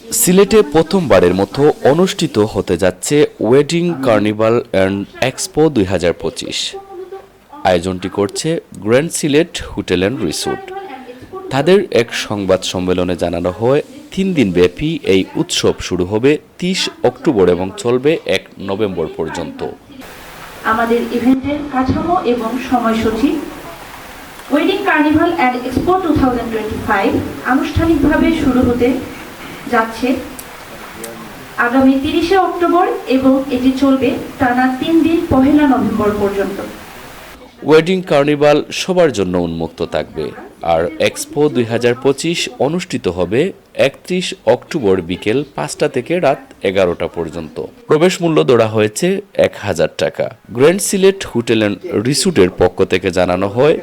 সিলেটে প্রথমবারের মতো অনুষ্ঠিত হতে যাচ্ছে ওয়েডিং কার্নিভাল অ্যান্ড এক্সপো 2025। আয়োজনটি করছে grand Sylhet hotel and resort. তাদের এক সংবাদ সম্মেলনে জানানো হয় 3 দিনব্যাপী এই উৎসব শুরু হবে 30 অক্টোবর এবং চলবে 1 নভেম্বর পর্যন্ত। আমাদের ইভেন্টের কাঠামো এবং সময়সূচি ওয়েডিং কার্নিভাল অ্যান্ড এক্সপো 2025 আনুষ্ঠানিকভাবে শুরু হতে যাচ্ছে আগামী 30শে অক্টোবর এবং এটি চলবে টানা 3 দিন 1 নভেম্বর পর্যন্ত। ওয়েডিং কার্নিভাল সবার জন্য উন্মুক্ত থাকবে, আর এক্সপো 2025 অনুষ্ঠিত হবে 31 অক্টোবর বিকেল 5টা থেকে রাত 11টা পর্যন্ত। প্রবেশ মূল্য ধরা হয়েছে 1000 টাকা। গ্র্যান্ড সিলেট হোটেল অ্যান্ড রিসোর্টের পক্ষ থেকে জানানো হয়,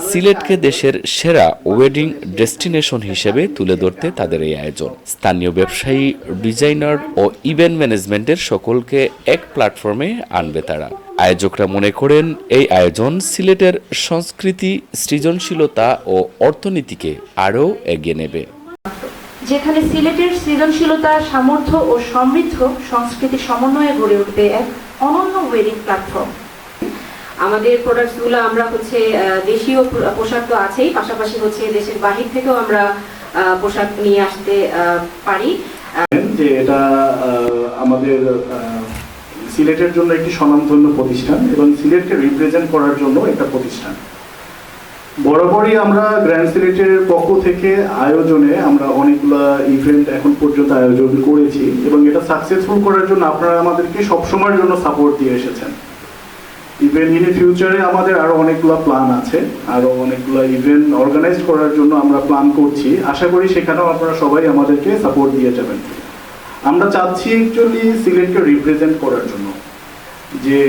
সিলেটকে দেশের সেরা ওয়েডিং ডেস্টিনেশন হিসেবে তুলে ধরতে তাদের এই আয়োজন। স্থানীয় ব্যবসায়ী, ডিজাইনার ও ইভেন্ট ম্যানেজমেন্টের সকলকে এক প্ল্যাটফর্মে আনবে তারা। আয়োজকরা মনে করেন এই আয়োজন সিলেটের সংস্কৃতি, সৃজনশীলতা ও অর্থনীতিকে আরও এগিয়ে নেবে, যেখানে সিলেটের সৃজনশীলতা, সামর্থ্য ও সমৃদ্ধ সংস্কৃতি সমন্বয়ে গড়ে উঠবে এক অনন্য ওয়েডিং প্ল্যাটফর্ম। আমাদের প্রোডাক্টসগুলো আমরা দেশীয় পোশাক তো আছেই, পাশাপাশি দেশের বাহির থেকেও আমরা পোশাক নিয়ে আসতে পারি। যে এটা আমাদের সিলেটের জন্য একটি স্বনামধন্য প্রতিষ্ঠান এবং সিলেটকে রিপ্রেজেন্ট করার জন্য একটা প্রতিষ্ঠান। বরাবরই আমরা গ্র্যান্ড সিলেটের পক্ষ থেকে আয়োজনে আমরা অনেকগুলো ইভেন্ট এখন পর্যন্ত আয়োজন করেছি এবং এটা সাকসেসফুল করার জন্য আপনারা আমাদেরকে সবসময়ের জন্য সাপোর্ট দিয়ে এসেছেন। ইভেন্ট ইন ফিউচারে আমাদের আরো অনেকগুলো প্ল্যান আছে, আরো অনেকগুলো ইভেন্ট অর্গানাইজ করার জন্য আমরা প্ল্যান করছি। আশা করি সেখানেও আপনারা সবাই আমাদেরকে সাপোর্ট দিয়ে যাবেন। আমরা চাচ্ছি অ্যাকচুয়ালি সিলেটকে রিপ্রেজেন্ট করার জন্য, যে